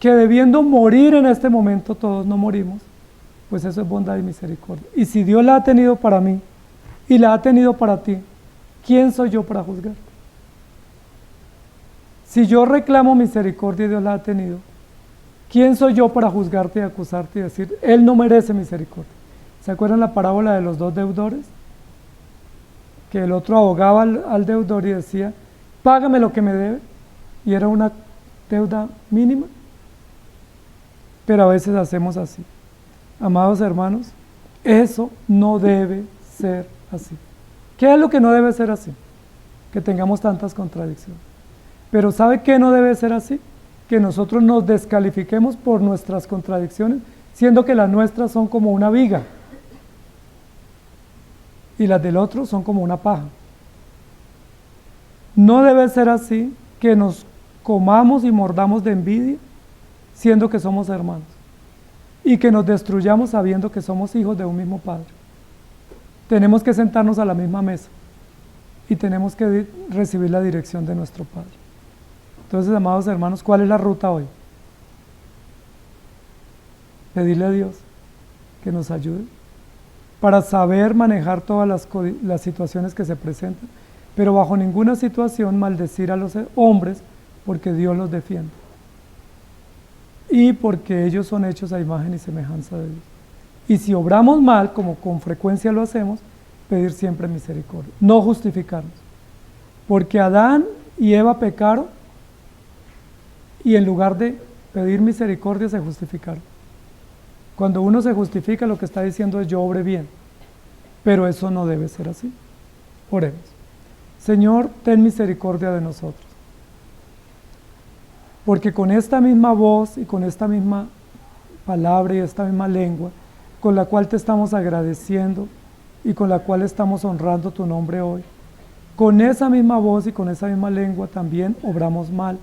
que debiendo morir en este momento todos no morimos, pues eso es bondad y misericordia. Y si Dios la ha tenido para mí y la ha tenido para ti, ¿quién soy yo para juzgar? Si yo reclamo misericordia y Dios la ha tenido, ¿quién soy yo para juzgarte y acusarte y decir, Él no merece misericordia? ¿Se acuerdan la parábola de los dos deudores? Que el otro abogaba al deudor y decía, págame lo que me debe, y era una deuda mínima. Pero a veces hacemos así. Amados hermanos, eso no debe ser así. ¿Qué es lo que no debe ser así? Que tengamos tantas contradicciones. Pero ¿sabe qué no debe ser así? Que nosotros nos descalifiquemos por nuestras contradicciones, siendo que las nuestras son como una viga y las del otro son como una paja. No debe ser así que nos comamos y mordamos de envidia, siendo que somos hermanos, y que nos destruyamos sabiendo que somos hijos de un mismo Padre. Tenemos que sentarnos a la misma mesa y tenemos que recibir la dirección de nuestro Padre. Entonces, amados hermanos, ¿cuál es la ruta hoy? Pedirle a Dios que nos ayude para saber manejar todas las situaciones que se presentan, pero bajo ninguna situación maldecir a los hombres, porque Dios los defiende y porque ellos son hechos a imagen y semejanza de Dios. Y si obramos mal, como con frecuencia lo hacemos, pedir siempre misericordia, no justificarnos, porque Adán y Eva pecaron y en lugar de pedir misericordia se justificaron. Cuando uno se justifica, lo que está diciendo es yo obré bien, pero eso no debe ser así. Oremos. Señor, ten misericordia de nosotros, porque con esta misma voz y con esta misma palabra y esta misma lengua, con la cual te estamos agradeciendo y con la cual estamos honrando tu nombre hoy. Con esa misma voz y con esa misma lengua también obramos mal,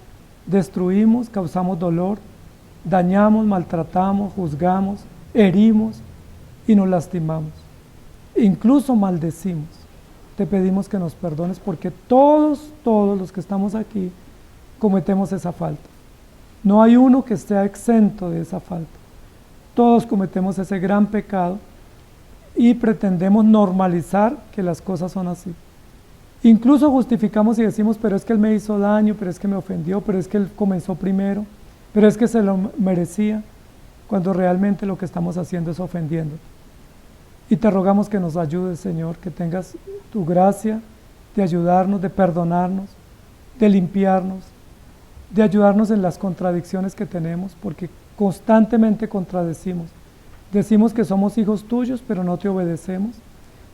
destruimos, causamos dolor, dañamos, maltratamos, juzgamos, herimos y nos lastimamos. Incluso maldecimos. Te pedimos que nos perdones porque todos los que estamos aquí cometemos esa falta. No hay uno que esté exento de esa falta. Todos cometemos ese gran pecado y pretendemos normalizar que las cosas son así. Incluso justificamos y decimos, pero es que él me hizo daño, pero es que me ofendió, pero es que él comenzó primero, pero es que se lo merecía, cuando realmente lo que estamos haciendo es ofendiendo. Y te rogamos que nos ayudes, Señor, que tengas tu gracia de ayudarnos, de perdonarnos, de limpiarnos, de ayudarnos en las contradicciones que tenemos, porque constantemente contradecimos. Decimos que somos hijos tuyos, pero no te obedecemos.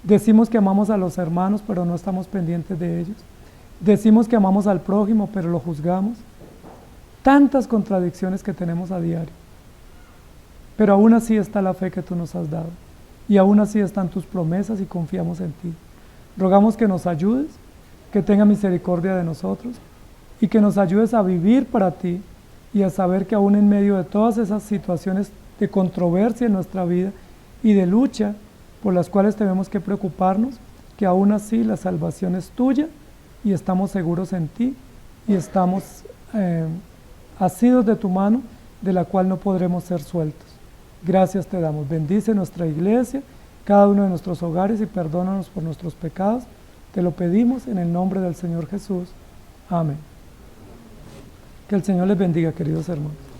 Decimos que amamos a los hermanos, pero no estamos pendientes de ellos. Decimos que amamos al prójimo, pero lo juzgamos. Tantas contradicciones que tenemos a diario. Pero aún así está la fe que tú nos has dado. Y aún así están tus promesas y confiamos en ti. Rogamos que nos ayudes, que tenga misericordia de nosotros y que nos ayudes a vivir para ti y a saber que aún en medio de todas esas situaciones de controversia en nuestra vida y de lucha por las cuales tenemos que preocuparnos, que aún así la salvación es tuya y estamos seguros en ti y estamos asidos de tu mano, de la cual no podremos ser sueltos. Gracias te damos. Bendice nuestra iglesia, cada uno de nuestros hogares y perdónanos por nuestros pecados. Te lo pedimos en el nombre del Señor Jesús. Amén. Que el Señor les bendiga, queridos hermanos.